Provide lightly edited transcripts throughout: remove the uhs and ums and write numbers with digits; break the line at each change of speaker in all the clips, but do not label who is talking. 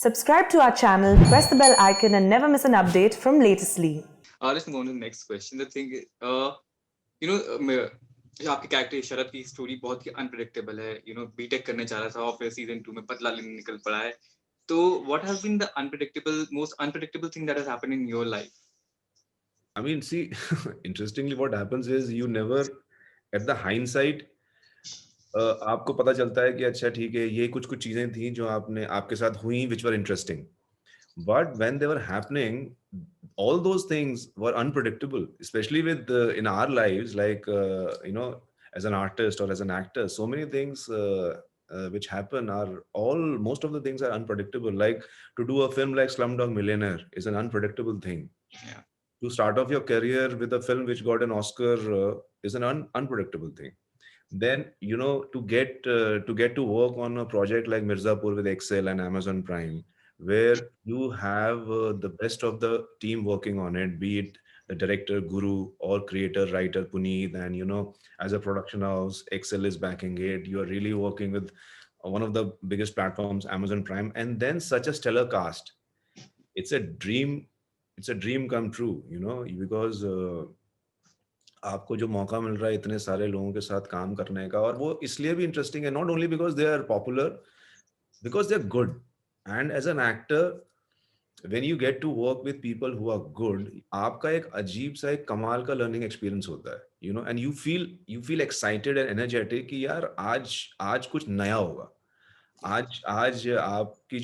Subscribe to our channel, press the bell icon, and never miss an update from Latestly.
Let's move on to the next question. The thing, you know, आपके character शरद की story बहुत ही unpredictable है. BTech करने जा रहा था और फिर सीजन 2 में बदला लेने निकल पड़ा है. तो what has been the most unpredictable thing that has happened in your life?
I mean, see, interestingly, what happens is you never, at the hindsight, आपको पता चलता है कि अच्छा ठीक है ये कुछ कुछ चीजें थी जो आपने आपके साथ हुई which were interesting. But when they were happening, all those things were unpredictable, especially with in our lives, like as an artist or as an actor, so many things which happen are all most of the things are unpredictable. Like to do a film like Slumdog Millionaire is an unpredictable thing.
Yeah.
To start off your career with a film which got an Oscar is an unpredictable thing. Then to get to work on a project like Mirzapur with Excel and Amazon Prime, where you have the best of the team working on it, be it the director Guru or creator writer Puneet, and as a production house, Excel is backing it. You are really working with one of the biggest platforms, Amazon Prime, and then such a stellar cast. It's a dream. It's a dream come true, because आपको जो मौका मिल रहा है इतने सारे लोगों के साथ काम करने का, और वो इसलिए भी इंटरेस्टिंग है, not only because they are popular, because they are good. And as an actor when you get to work with people who are good, आपका एक अजीब सा एक कमाल का लर्निंग एक्सपीरियंस होता है, and you feel excited and energetic कि यार आज आज कुछ नया होगा. आज आज आपकी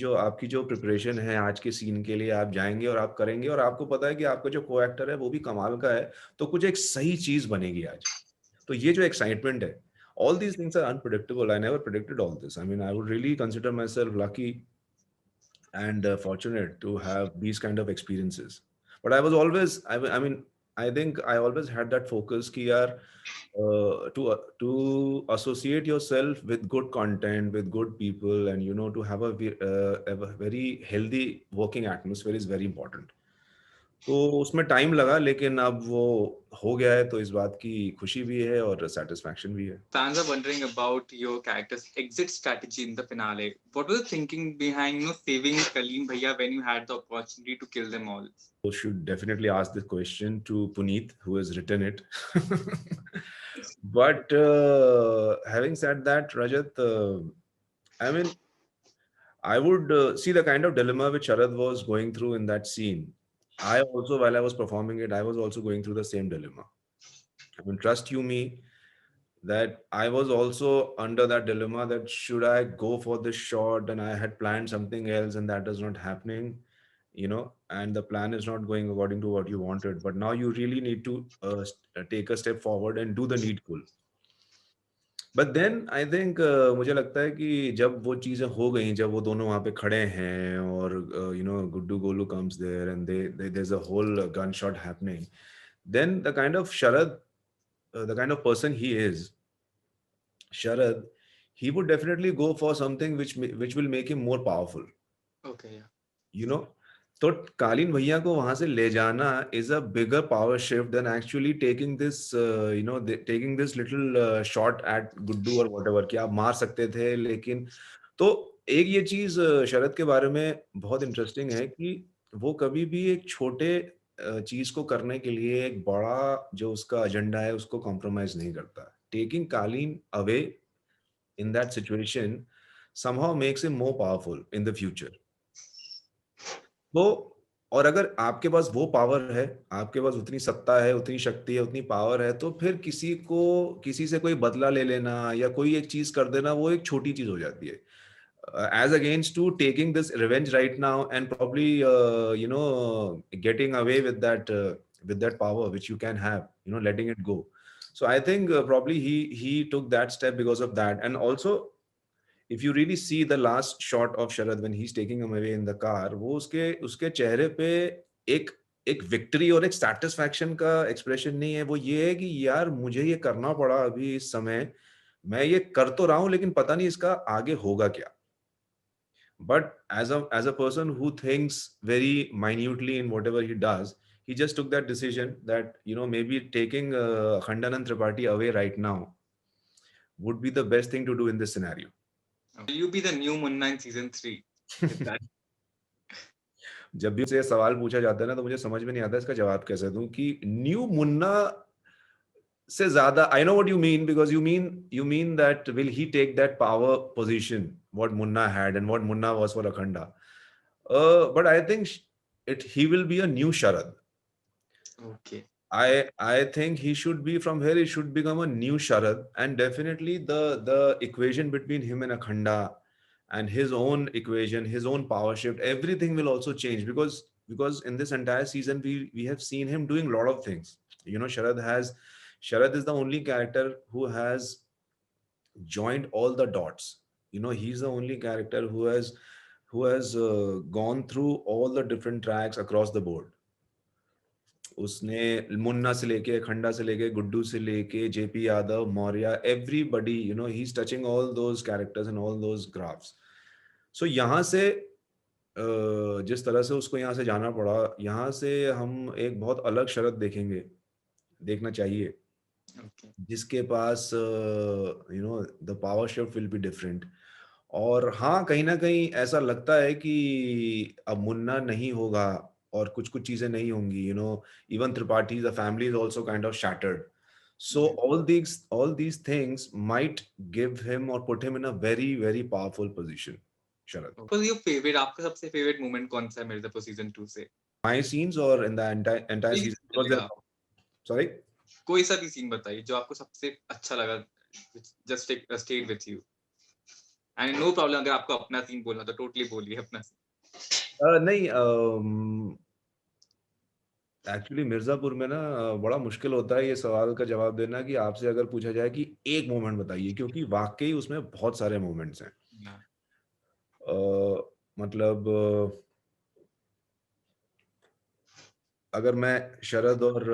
जो प्रिपरेशन है आज के सीन के लिए, आप जाएंगे और आप करेंगे, और आपको पता है कि आपका जो को एक्टर है वो भी कमाल का है, तो कुछ एक सही चीज बनेगी आज. तो ये जो एक्साइटमेंट है, all these things are unpredictable. I never predicted all this. I mean, I would really consider myself lucky and fortunate to have these kind of experiences. But I was always, I mean, I think I always had that focus ki yaar, to associate yourself with good content, with good people, and to have a very healthy working atmosphere is very important. तो उसमें time लगा, लेकिन अब वो हो गया है, तो इस बात की खुशी भी है और सेटिस्फैक्शन भी है.
Fans are wondering about your character's exit strategy in the finale. What was the thinking behind saving Kaleem Bhaiya when you had the opportunity to kill them all?
You should definitely ask this question to Puneet, who has written it. But having said that, Rajat, I mean, I would see the kind of dilemma which Sharad was going through in that scene. I also, while I was performing it, I was also going through the same dilemma. I mean, trust you me, that I was also under that dilemma that should I go for this shot, and I had planned something else and that is not happening, and the plan is not going according to what you wanted. But now you really need to take a step forward and do the needful. But then I think मुझे लगता है कि जब वो चीजें हो गई, जब वो दोनों वहां पे खड़े हैं और Guddu Golu comes there and there is a whole gun shot happening, then the kind of Sharad, the kind of person he is, Sharad, he would definitely go for something which will make him more powerful.
Okay, yeah.
तो कालीन भैया को वहां से ले जाना is a bigger power shift than actually taking this taking this little shot at Guddu or whatever, कि आप मार सकते थे. लेकिन तो एक ये चीज शरद के बारे में बहुत इंटरेस्टिंग है कि वो कभी भी एक छोटे चीज को करने के लिए एक बड़ा जो उसका एजेंडा है उसको कॉम्प्रोमाइज नहीं करता. टेकिंग कालीन away in that situation somehow makes him more powerful in the future. तो और अगर आपके पास वो पावर है, आपके पास उतनी सत्ता है, उतनी शक्ति है, उतनी पावर है, तो फिर किसी से कोई बदला ले लेना या कोई एक चीज कर देना वो एक छोटी चीज हो जाती है, as against to taking this revenge right now and probably getting away with that power which you can have, letting it go. So I think probably he took that step because of that. And also, if you really see the last shot of Sharad when he's taking him away in the car, वो उसके चेहरे पे एक एक victory और एक satisfaction का expression नहीं है. वो ये है कि यार मुझे ये करना पड़ा अभी इस समय, मैं ये कर तो रहा हूं लेकिन पता नहीं इसका आगे होगा क्या. But as a person who thinks very minutely in whatever he does, he just took that decision that maybe taking Khandanand Tripathi away right now would be the best thing to do in this scenario.
Will you be the new Munna in season 3? Is that
जब भी मुझसे सवाल पूछा जाता है ना, तो मुझे समझ में नहीं आता इसका जवाब कैसे दूं कि न्यू मुन्ना से ज्यादा, I know what you mean, because you mean that will he take that power position what Munna had and what Munna was for Akhanda. But I think he will be a new Sharad.
Okay.
I think he should be, from here he should become a new Sharad, and definitely the equation between him and Akhanda and his own equation, his own power shift, everything will also change, because in this entire season we have seen him doing a lot of things. You know, Sharad is the only character who has joined all the dots. You know, he's the only character who has gone through all the different tracks across the board. उसने मुन्ना से लेके, खंडा से लेके, गुड्डू से लेके, JP Yadav, Maurya, everybody, you know, he is touching all those characters and all those graphs. So यहाँ से जिस तरह से उसको यहाँ से जाना पड़ा, यहाँ से हम एक बहुत अलग शरद देखेंगे, देखना चाहिए,
Okay.
जिसके पास you know the power shift will be different. और हाँ, कहीं ना कहीं ऐसा लगता है कि अब मुन्ना नहीं होगा और कुछ कुछ चीजें नहीं होंगी. You know, even Tripathi, the family is also kind of shattered. So
Yeah.
all these things might give him or put him in a very very powerful position. Sharad,
So your favorite, आपका सबसे favorite moment कौन सा है Mirzapur season 2 से?
my scenes or in the entire
कोई
season, because there,
चलेगा,
sorry,
कोई सा भी सीन बताइए जो आपको सबसे अच्छा लगा, just stayed with you. And no problem, अगर आपको अपना सीन बोलना तो totally बोलिए अपना scene.
नहीं, एक्चुअली मिर्जापुर में ना बड़ा मुश्किल होता है ये सवाल का जवाब देना कि आपसे अगर पूछा जाए कि एक मोमेंट बताइए, क्योंकि वाकई उसमें बहुत सारे मोमेंट्स हैं.
Yeah.
मतलब अगर मैं शरद और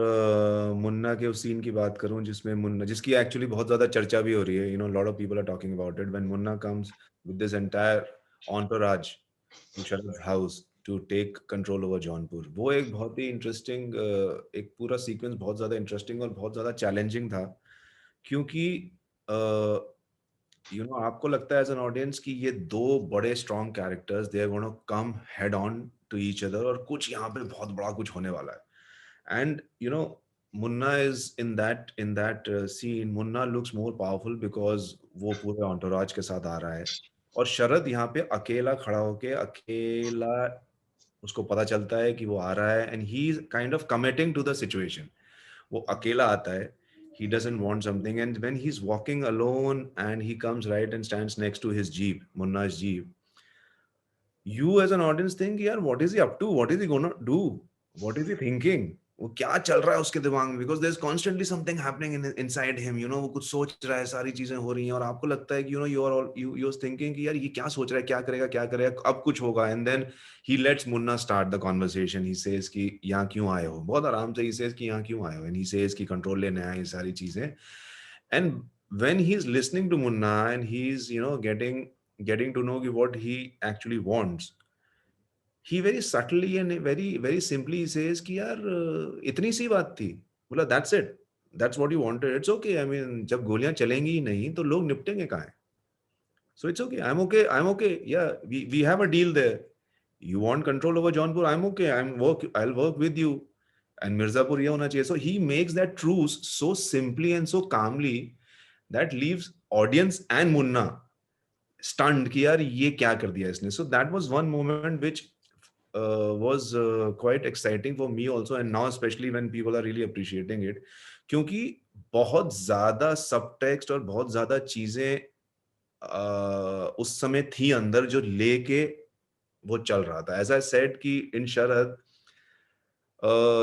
मुन्ना के उस सीन की बात करूं जिसमें मुन्ना, जिसकी एक्चुअली बहुत ज्यादा चर्चा भी हो रही है, you know, lot of people are talking about it, when Munna comes with this entire entourage to Sharad's house to take control over Jaunpur. वो एक बहुत ही इंटरेस्टिंग, एक पूरा सीक्वेंस बहुत ज्यादा इंटरेस्टिंग और बहुत ज्यादा चैलेंजिंग था, क्योंकि यू नो आपको लगता है एज एन ऑडियंस कि ये दो बड़े strong characters, they are gonna come head on to each other और कुछ यहाँ पे बहुत बड़ा कुछ होने वाला है. And you know, Munna is in that scene, Munna looks more powerful because वो पूरे एंटोराज के साथ आ रहा है, और शरद यहाँ पे अकेला खड़ा होके, अकेला, उसको पता चलता है कि वो आ रहा है, and he is kind of committing to the situation. वो अकेला आता है, he doesn't want something, and when he's walking alone and he comes right and stands next to his jeep, Munna's jeep, you as an audience think, yaar, what is he up to, what is he gonna do, what is he thinking, वो क्या चल रहा है उसके दिमाग में, because there's constantly something happening inside him, you know, वो कुछ सोच रहा है, सारी चीजें हो रही हैं, और आपको लगता है कि you're thinking कि यार ये क्या सोच रहा है, क्या करेगा, अब कुछ होगा. And then he lets Munna start the conversation. He says कि यहाँ क्यों आए हो, बहुत आराम से he says कि यहाँ क्यों आए हो, and he says कि कंट्रोल लेने आए, ये सारी चीजें. And when he's listening to Munna and he's, you know, getting to know what he actually wants, he very subtly and very very simply says कि यार इतनी सी बात थी, बोला that's it, that's what you wanted, it's okay, I mean जब गोलियां चलेंगी ही नहीं तो लोग निपटेंगे कहाँ हैं, so it's okay, I'm okay, yeah, we have a deal there, you want control over Jaunpur, I'm okay, I'll work with you, and Mirzapur ये होना चाहिए. So he makes that truce so simply and so calmly that leaves audience and Munna stunned कि यार ये क्या कर दिया इसने. So that was one moment which was quite exciting for me also, and now especially when people are really appreciating it, क्योंकि बहुत ज्यादा सबटेक्स्ट और बहुत ज्यादा चीजें उस समय थी अंदर जो लेके वो चल रहा था. As I said कि in Sharad,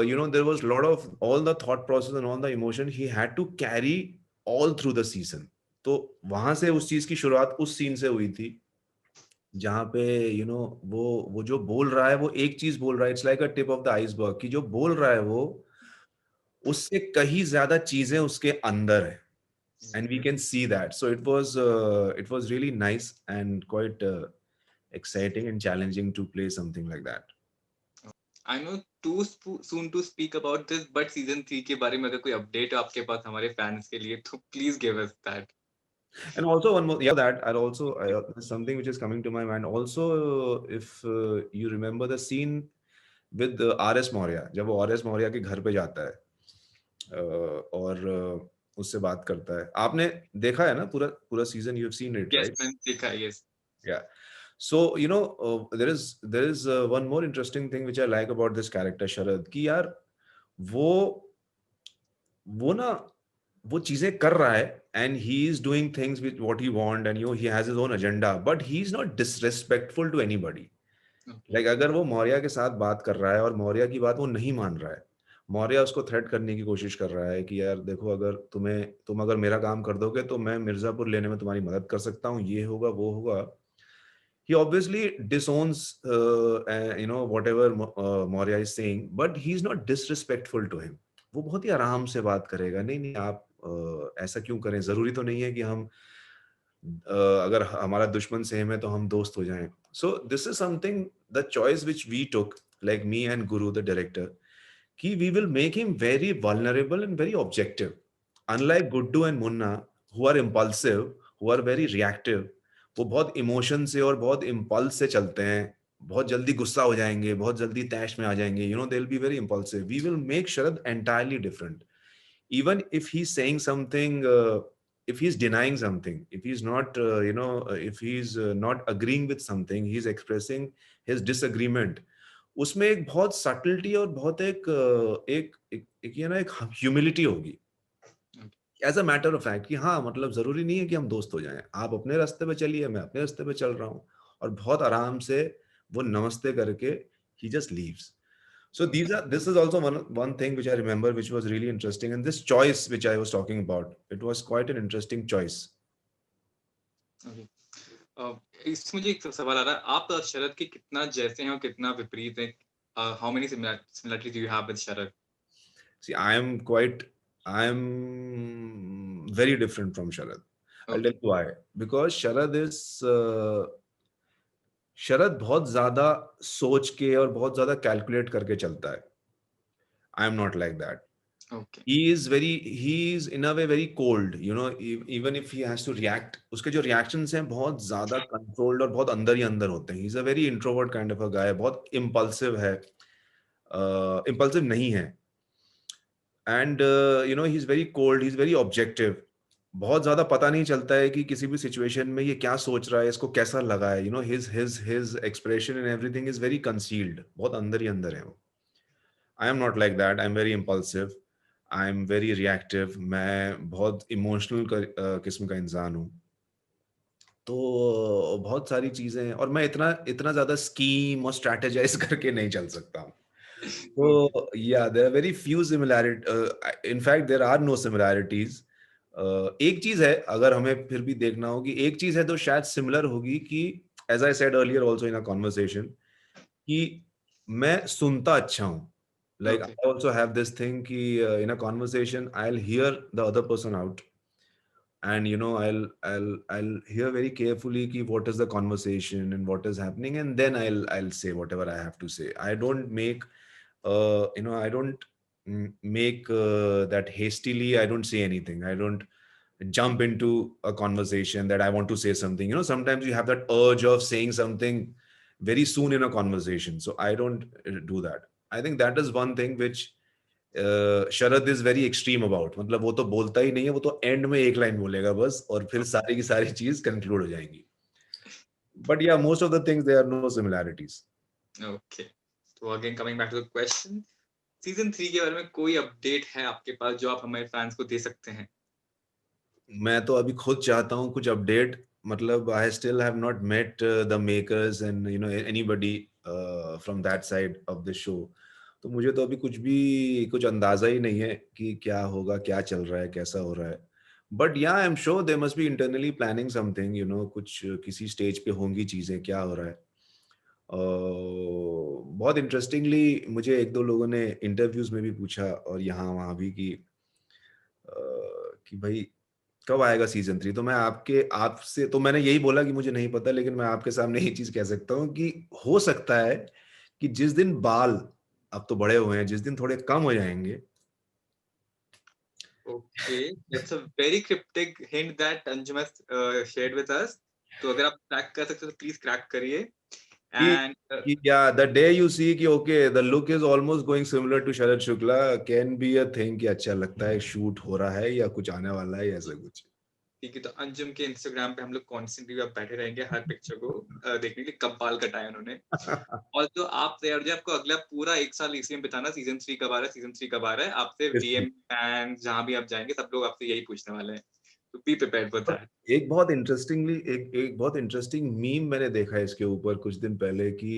you know, there was a lot of all the thought process and all the emotion he had to carry all through the season. तो वहां से उस चीज की शुरुआत उस सीन से हुई थी, जहाँ पे यू नो वो जो बोल रहा है वो एक चीज बोल रहा है, it's like a tip of the iceberg, कि जो बोल रहा है वो उससे कहीं ज्यादा चीजें उसके अंदर है, and we can see that. So it was really nice and quite exciting and challenging to play something like that.
I know too soon to speak about this, but season 3 के बारे में अगर कोई अपडेट है आपके पास हमारे fans के लिए तो please give us that.
And also one more, yeah, that I'll also there's something which is coming to my mind. Also, if you remember the scene with RS. Maurya, जब वो आर.एस. मौर्य के घर पे जाता है और उससे बात करता है। आपने देखा है ना पूरा पूरा season? You have seen it,
yes
right?
मैंने देखा है, yes.
Yeah. So, there is one more interesting thing which I like about this character Sharad कि यार वो वो ना वो चीजें कर रहा है and he is doing things with what he want and he has his own agenda, but he is not disrespectful to anybody.
Okay.
Like अगर वो मौर्य के साथ बात कर रहा है और मौर्य की बात वो नहीं मान रहा है, मौर्य उसको थ्रेट करने की कोशिश कर रहा है कि यार देखो, अगर तुम अगर मेरा काम कर दोगे तो मैं मिर्जापुर लेने में तुम्हारी मदद कर सकता हूँ, ये होगा वो होगा। He obviously disowns whatever Maurya is saying, but he's not disrespectful to him. वो बहुत ही आराम से बात करेगा, नहीं नहीं आप ऐसा क्यों करें, जरूरी तो नहीं है कि हम अगर हमारा दुश्मन सेम है तो हम दोस्त हो जाएं। So this is something, the choice which we took, like me and Guru the director, कि we will make him very vulnerable and very objective. Unlike Guddu and Munna, who are impulsive, who are very reactive, वो बहुत emotion से और बहुत impulse से चलते हैं, बहुत जल्दी गुस्सा हो जाएंगे, बहुत जल्दी तैश में आ जाएंगे, they will be very impulsive. We will make Sharad entirely different. Even if he's saying something, if he's denying something, if he's not if he's not agreeing with something, he's expressing his disagreement, उसमें एक बहुत subtlety और बहुत एक humility होगी, as a matter of fact कि हाँ, मतलब जरूरी नहीं है कि हम दोस्त हो जाएं, आप अपने रास्ते पे चलिए, मैं अपने रास्ते पे चल रहा हूँ। और बहुत आराम से वो नमस्ते करके ही just leaves. So this is also one thing which I remember, which was really interesting, and this choice which I was talking about, it was quite an interesting choice.
Okay. इसमें मुझे एक सवाल आ रहा है, आप शरद के कितना जैसे हैं और कितना विपरीत हैं? How many similarities do you have with Sharad?
See, I am very different from Sharad. I'll tell
okay.
you why. Because Sharad बहुत ज्यादा सोच के और बहुत ज्यादा कैलकुलेट करके चलता है। I am not like that.
Okay.
He is in a way very cold, even if he has to react, उसके जो reactions हैं बहुत ज्यादा controlled और बहुत अंदर ही अंदर होते हैं। He's a very introvert kind of a guy, बहुत impulsive है, impulsive नहीं है, and he's very cold, he's very objective। बहुत ज्यादा पता नहीं चलता है कि किसी भी सिचुएशन में ये क्या सोच रहा है, इसको कैसा लगा है, his expression and everything is very concealed, बहुत अंदर ही अंदर है वो। I am not like that. I'm very impulsive. I'm very reactive. मैं बहुत इमोशनल किस्म का इंसान हूँ। तो बहुत सारी चीजें हैं और मैं इतना इतना ज्यादा स्कीम और स्ट्रैटेजाइज करके नहीं चल सकता हूँ।
ओके।
तो या there are very few similarity, in fact there are no similarities. एक चीज है, अगर हमें फिर भी देखना हो कि एक चीज है तो शायद सिमिलर होगी कि as I said earlier also in a conversation कि मैं सुनता अच्छा हूँ। Like
okay.
I also have this thing कि in a conversation I'll hear the other person out, and I'll hear very carefully कि what is the conversation and what is happening, and then I'll say whatever I have to say. I don't make I don't make that hastily. I don't say anything. I don't jump into a conversation that I want to say something. Sometimes you have that urge of saying something very soon in a conversation. So I don't do that. I think that is one thing which Sharad is very extreme about. मतलब वो तो बोलता ही नहीं है, वो तो and में एक लाइन बोलेगा बस और फिर सारी की सारी चीज कंक्लूड हो जाएंगी। बट या most of the things there are no similarities.
Okay. तो again coming back to the question, season 3 के बारे में कोई अपडेट है आपके पास जो आप हमारे फैंस को दे सकते हैं?
मैं तो अभी खुद चाहता हूँ कुछ अपडेट। मतलब I still have not met the makers and anybody from that side of the show. तो मुझे तो अभी कुछ अंदाजा ही नहीं है कि क्या होगा, क्या चल रहा है, कैसा हो रहा है। बट या I am sure they must be internally planning something, कुछ किसी स्टेज पे होंगी चीजें, क्या हो रहा है। बहुत इंटरेस्टिंगली मुझे एक दो लोगों ने इंटरव्यूज में भी पूछा और यहाँ वहाँ भी कि भाई कब आएगा सीजन 3। तो मैं आपसे तो मैंने यही बोला कि मुझे नहीं पता, लेकिन मैं आपके सामने यही चीज कह सकता हूँ कि हो सकता है कि जिस दिन बाल, अब तो बड़े हुए हैं, जिस दिन थोड़े कम हो जाएंगे।
Okay, that's a very cryptic hint that Anjum has shared with us. तो अगर आप क्रैक कर सकते हो तो प्लीज क्रैक करिए। And
Yeah, the day you see कि okay, the look is almost going similar to Sharad Shukla can be a thing कि अच्छा लगता है shoot हो रहा है या कुछ आने वाला है ऐसा कुछ.
ठीक है, तो अंजुम के इंस्टाग्राम पे हम लोग कॉन्स्टेंटली अब बैठे रहेंगे हर पिक्चर को देखने के लिए कब बाल कटाए उन्होंने. और तो आप तैयार हो, आपको अगला पूरा 1 साल इसी में बिताना. सीजन 3 कब आ रहा है, सीजन 3 कब आ रहा है, आपसे डीएम फैंस जहां भी आप जाएंगे सब लोग आपसे यही पूछने वाले हैं. तो बी प्रिपेयर्ड फॉर दैट.
एक बहुत इंटरेस्टिंग मीम मैंने देखा है इसके ऊपर कुछ दिन पहले कि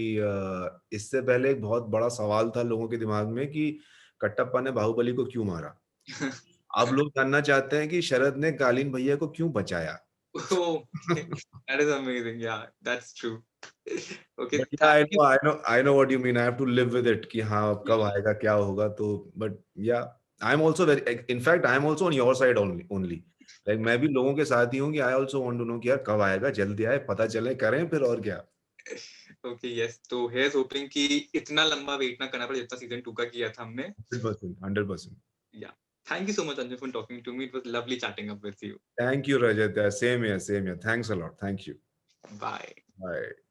इससे पहले एक बहुत बड़ा सवाल था लोगों के दिमाग में कि कटप्पा ने बाहुबली को क्यों मारा. अब लोग जानना चाहते हैं कि शरद ने कालीन भैया को क्यों बचाया.
Oh, that is amazing. Yeah, that's true. Okay,
But yeah,
thank you.
I know what you mean. I have to live with it कि हाँ अब कब आएगा क्या होगा तो. But yeah, I'm also very. In fact, I'm also on your side only. Like मैं भी लोगों के साथ ही हूँ कि I also want to know कि यार कब आएगा, जल्दी आए, पता चले, करें फिर और क्या.
Okay, yes. तो here's hoping कि इतना लंबा वेट ना करना पड़े जितना सीजन 2 का किया था हमने.
100%.
Yeah. Thank you so much, Anju, for talking to me. It was lovely chatting up with you.
Thank you, Rajat. Same here. Thanks a lot. Thank you.
Bye.
Bye.